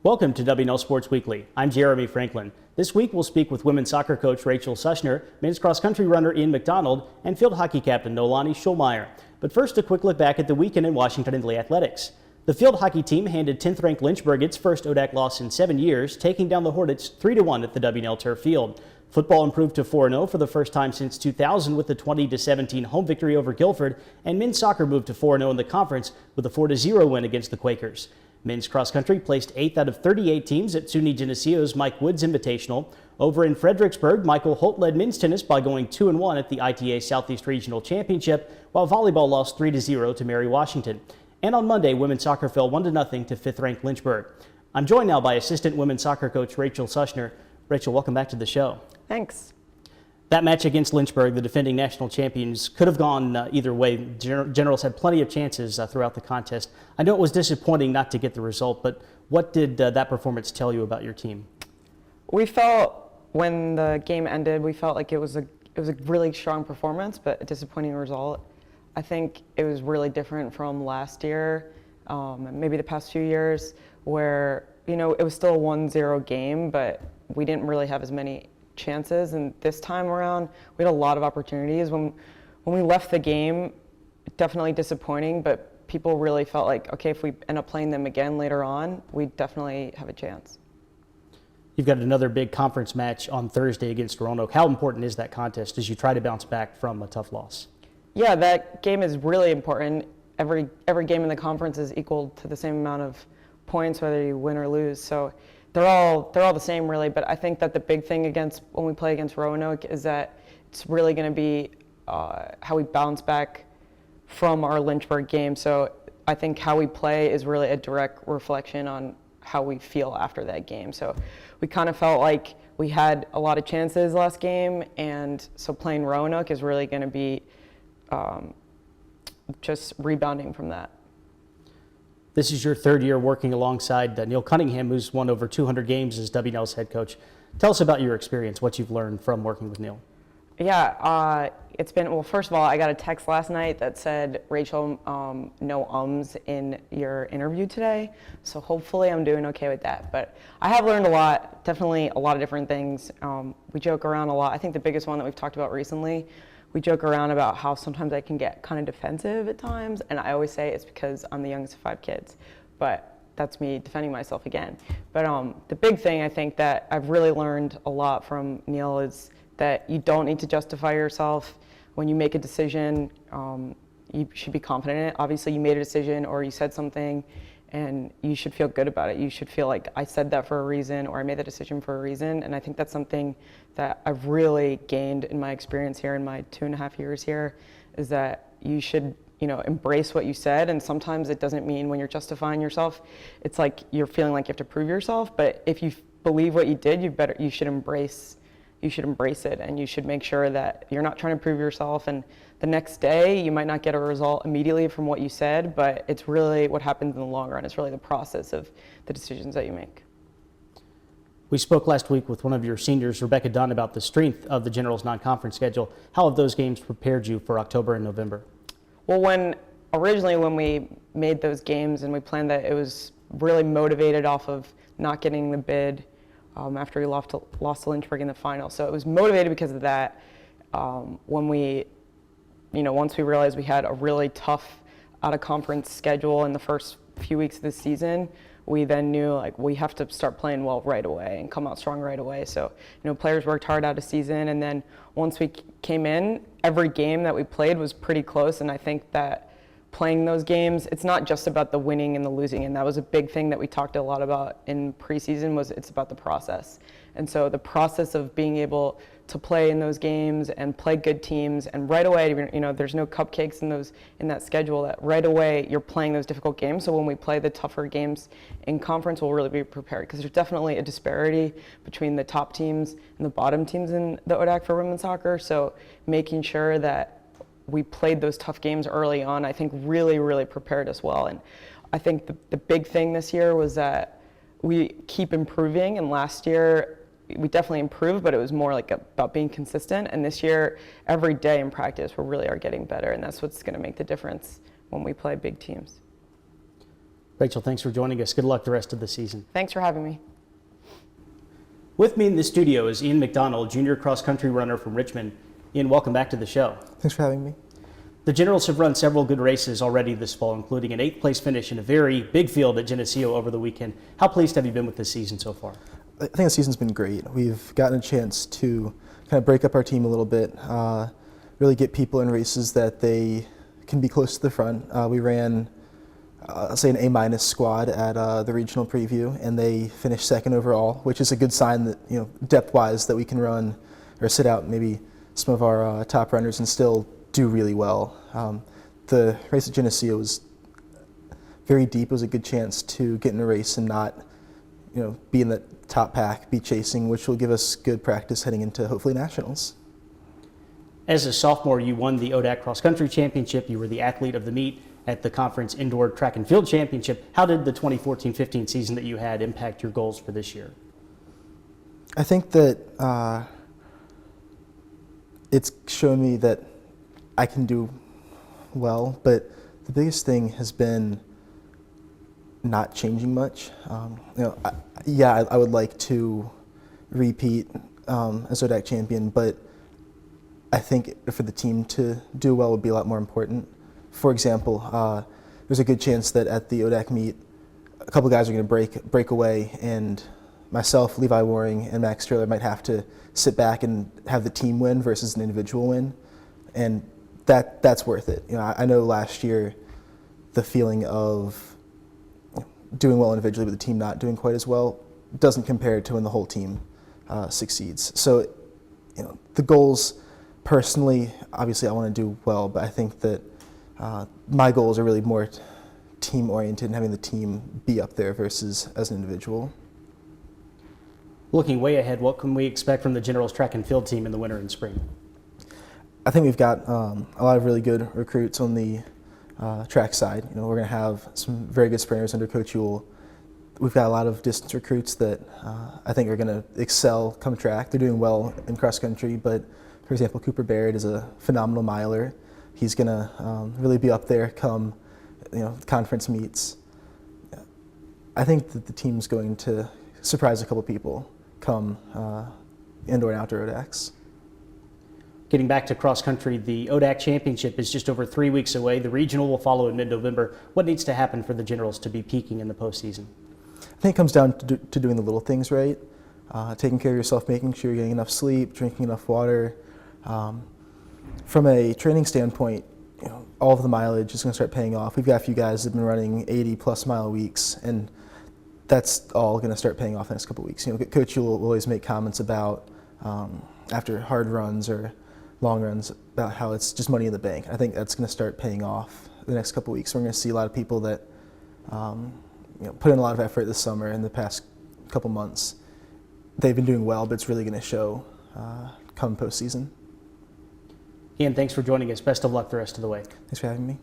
Welcome to W&L Sports Weekly. I'm Jeremy Franklin. This week we'll speak with women's soccer coach Rachael Sushner, men's cross-country runner Ian McDonald, and field hockey captain Noelani Schulmeyer. But first, a quick look back at the weekend in Washington and Lee athletics. The field hockey team handed 10th-ranked Lynchburg its first ODAC loss in 7 years, taking down the Hornets 3-1 at the W&L Turf Field. Football improved to 4-0 for the first time since 2000 with a 20-17 home victory over Guilford, and men's soccer moved to 4-0 in the conference with a 4-0 win against the Quakers. Men's cross-country placed 8th out of 38 teams at SUNY Geneseo's Mike Woods Invitational. Over in Fredericksburg, Michael Holt led men's tennis by going 2-1 at the ITA Southeast Regional Championship, while volleyball lost 3-0 to Mary Washington. And on Monday, women's soccer fell 1-0 to 5th-ranked Lynchburg. I'm joined now by assistant women's soccer coach Rachael Sushner. Rachael, welcome back to the show. Thanks. That match against Lynchburg, the defending national champions, could have gone either way. Generals had plenty of chances throughout the contest. I know it was disappointing not to get the result, but what did that performance tell you about your team? We felt, when the game ended, we felt like it was a really strong performance, but a disappointing result. I think it was really different from last year, maybe the past few years, where, you know, it was still a 1-0 game, but we didn't really have as many chances, and this time around we had a lot of opportunities. When we left the game, definitely disappointing, but people really felt like, okay, if we end up playing them again later on, we definitely have a chance. You've got another big conference match on Thursday against Roanoke. How important is that contest as you try to bounce back from a tough loss? Yeah, that game is really important. Every game in the conference is equal to the same amount of points, whether you win or lose. So they're all the same, really. But I think that the big thing when we play against Roanoke is that it's really going to be how we bounce back from our Lynchburg game. So I think how we play is really a direct reflection on how we feel after that game. So we kind of felt like we had a lot of chances last game, and so playing Roanoke is really going to be just rebounding from that. This is your third year working alongside Neil Cunningham, who's won over 200 games as W&L's head coach. Tell us about your experience, what you've learned from working with Neil. Yeah, it's been, well, first of all, I got a text last night that said, Rachael, no ums in your interview today. So hopefully I'm doing okay with that. But I have learned a lot, definitely a lot of different things. We joke around a lot. I think the biggest one that we've talked about recently, we joke around about how sometimes I can get kind of defensive at times, and I always say it's because I'm the youngest of 5 kids, but that's me defending myself again. But the big thing I think that I've really learned a lot from Neil is that you don't need to justify yourself. When you make a decision, you should be confident in it. Obviously you made a decision or you said something, and you should feel good about it. You should feel like I said that for a reason, or I made that decision for a reason. And I think that's something that I've really gained in my experience here in my 2.5 years here, is that you should, you know, embrace what you said. And sometimes it doesn't mean when you're justifying yourself, it's like you're feeling like you have to prove yourself. But if you believe what you did, you should embrace it, and you should make sure that you're not trying to prove yourself. And the next day, you might not get a result immediately from what you said, but it's really what happens in the long run. It's really the process of the decisions that you make. We spoke last week with one of your seniors, Rebecca Dunn, about the strength of the Generals non-conference schedule. How have those games prepared you for October and November? Well, originally when we made those games and we planned that, it was really motivated off of not getting the bid after we lost to Lynchburg in the final. So it was motivated because of that. When once we realized we had a really tough out-of-conference schedule in the first few weeks of the season, we then knew, like, we have to start playing well right away and come out strong right away. So, players worked hard out of season, and then once we came in, every game that we played was pretty close, and I think that playing those games, it's not just about the winning and the losing, and that was a big thing that we talked a lot about in preseason, was it's about the process. And so the process of being able to play in those games and play good teams, and right away, there's no cupcakes in that schedule, that right away you're playing those difficult games. So when we play the tougher games in conference, we'll really be prepared, because there's definitely a disparity between the top teams and the bottom teams in the ODAC for women's soccer. So making sure that we played those tough games early on, I think really, really prepared us well. And I think the big thing this year was that we keep improving, and last year we definitely improved, but it was more like about being consistent. And this year, every day in practice, we really are getting better, and that's what's going to make the difference when we play big teams. Rachael, thanks for joining us. Good luck the rest of the season. Thanks for having me. With me in the studio is Ian McDonald, junior cross-country runner from Richmond. Ian, welcome back to the show. Thanks for having me. The Generals have run several good races already this fall, including an 8th place finish in a very big field at Geneseo over the weekend. How pleased have you been with this season so far? I think the season's been great. We've gotten a chance to kind of break up our team a little bit, really get people in races that they can be close to the front. We ran, say, an A- squad at the regional preview, and they finished 2nd overall, which is a good sign that, depth-wise, that we can run or sit out maybe some of our top runners and still do really well. The race at Geneseo was very deep. It was a good chance to get in a race and not, be in the top pack, be chasing, which will give us good practice heading into hopefully nationals. As a sophomore, you won the ODAC Cross Country Championship. You were the athlete of the meet at the Conference Indoor Track and Field Championship. How did the 2014-15 season that you had impact your goals for this year? I think that it's shown me that I can do well, but the biggest thing has been not changing much. I would like to repeat as ODAC champion, but I think for the team to do well would be a lot more important. For example, there's a good chance that at the ODAC meet, a couple guys are going to break away, and myself, Levi Waring, and Max Strehler might have to sit back and have the team win versus an individual win, and that's worth it. I know last year the feeling of doing well individually but the team not doing quite as well doesn't compare to when the whole team succeeds. So, the goals personally, obviously I want to do well, but I think that my goals are really more team oriented and having the team be up there versus as an individual. Looking way ahead, what can we expect from the Generals track and field team in the winter and spring? I think we've got a lot of really good recruits on the track side. We're going to have some very good sprinters under Coach Ewell. We've got a lot of distance recruits that I think are going to excel come track. They're doing well in cross country, but for example, Cooper Barrett is a phenomenal miler. He's going to really be up there come conference meets. I think that the team's going to surprise a couple people come indoor and outdoor ODACs. Getting back to cross country, the ODAC Championship is just over 3 weeks away. The regional will follow in mid-November. What needs to happen for the Generals to be peaking in the postseason? I think it comes down to doing the little things right, taking care of yourself, making sure you're getting enough sleep, drinking enough water. From a training standpoint, all of the mileage is going to start paying off. We've got a few guys that have been running 80-plus mile weeks, and that's all going to start paying off in the next couple of weeks. Coach Ewell will always make comments about after hard runs or long runs about how it's just money in the bank. I think that's going to start paying off the next couple of weeks. We're going to see a lot of people that put in a lot of effort this summer and the past couple months. They've been doing well, but it's really going to show come postseason. Ian, thanks for joining us. Best of luck the rest of the way. Thanks for having me.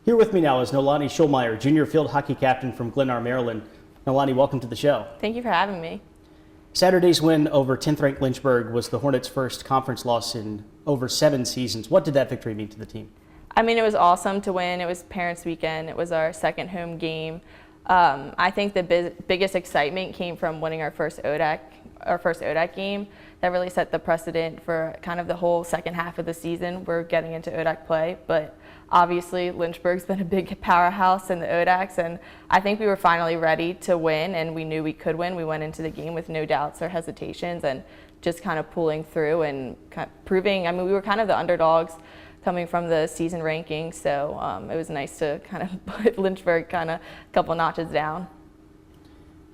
Here with me now is Noelani Schulmeyer, junior field hockey captain from Glennar, Maryland. Noelani, welcome to the show. Thank you for having me. Saturday's win over 10th-ranked Lynchburg was the Hornets' first conference loss in over 7 seasons. What did that victory mean to the team? I mean, it was awesome to win. It was Parents' Weekend. It was our second home game. I think the biggest excitement came from winning our first ODAC game. That really set the precedent for kind of the whole second half of the season. We're getting into ODAC play, but obviously Lynchburg's been a big powerhouse in the ODACs, and I think we were finally ready to win, and we knew we could win. We went into the game with no doubts or hesitations and just kind of pulling through and kind of proving, we were kind of the underdogs coming from the season rankings, so it was nice to kind of put Lynchburg kind of a couple notches down.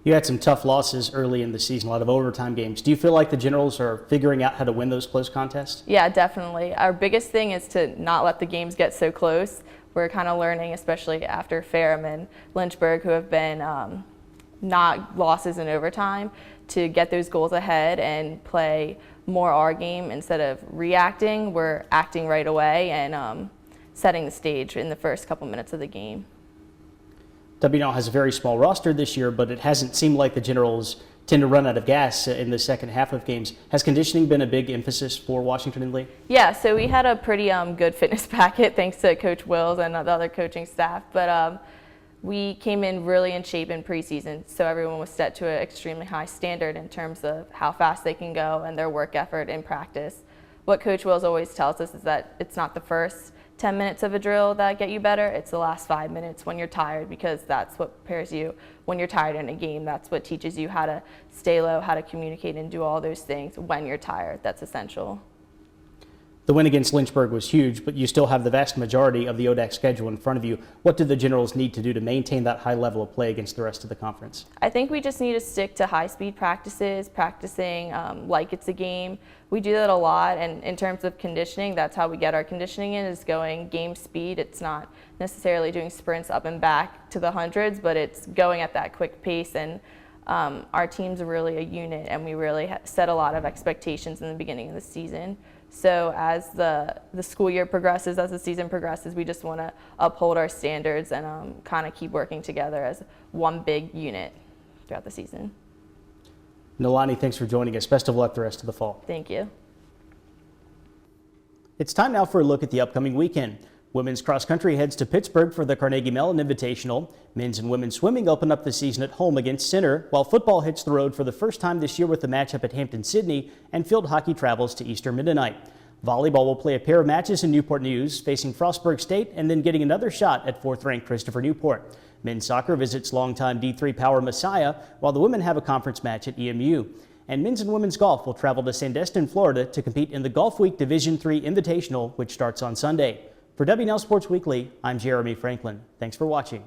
You had some tough losses early in the season, a lot of overtime games. Do you feel like the Generals are figuring out how to win those close contests? Yeah, definitely. Our biggest thing is to not let the games get so close. We're kind of learning, especially after Ferrum and Lynchburg, who have been not losses in overtime, to get those goals ahead and play more our game instead of reacting. We're acting right away and setting the stage in the first couple minutes of the game. W&L has a very small roster this year, but it hasn't seemed like the Generals tend to run out of gas in the second half of games. Has conditioning been a big emphasis for Washington and Lee? Yeah, so we had a pretty good fitness packet thanks to Coach Wills and the other coaching staff. But we came in really in shape in preseason, so everyone was set to an extremely high standard in terms of how fast they can go and their work effort in practice. What Coach Wills always tells us is that it's not the first 10 minutes of a drill that get you better, it's the last 5 minutes when you're tired, because that's what prepares you when you're tired in a game. That's what teaches you how to stay low, how to communicate and do all those things when you're tired. That's essential. The win against Lynchburg was huge, but you still have the vast majority of the ODAC schedule in front of you. What do the Generals need to do to maintain that high level of play against the rest of the conference? I think we just need to stick to high-speed practices, practicing like it's a game. We do that a lot, and in terms of conditioning, that's how we get our conditioning in, is going game speed. It's not necessarily doing sprints up and back to the hundreds, but it's going at that quick pace, and our team's really a unit, and we really set a lot of expectations in the beginning of the season. So as the school year progresses, as the season progresses, we just want to uphold our standards and kind of keep working together as one big unit throughout the season. Noelani, thanks for joining us. Best of luck the rest of the fall. Thank you. It's time now for a look at the upcoming weekend. Women's cross country heads to Pittsburgh for the Carnegie Mellon Invitational. Men's and women's swimming open up the season at home against Sushner, while football hits the road for the first time this year with a matchup at Hampton-Sydney, and field hockey travels to Eastern Mennonite. Volleyball will play a pair of matches in Newport News, facing Frostburg State and then getting another shot at 4th-ranked Christopher Newport. Men's soccer visits longtime D3 power Messiah, while the women have a conference match at EMU. And men's and women's golf will travel to Sandestin, Florida to compete in the Golf Week Division III Invitational, which starts on Sunday. For W&L Sports Weekly, I'm Jeremy Franklin. Thanks for watching.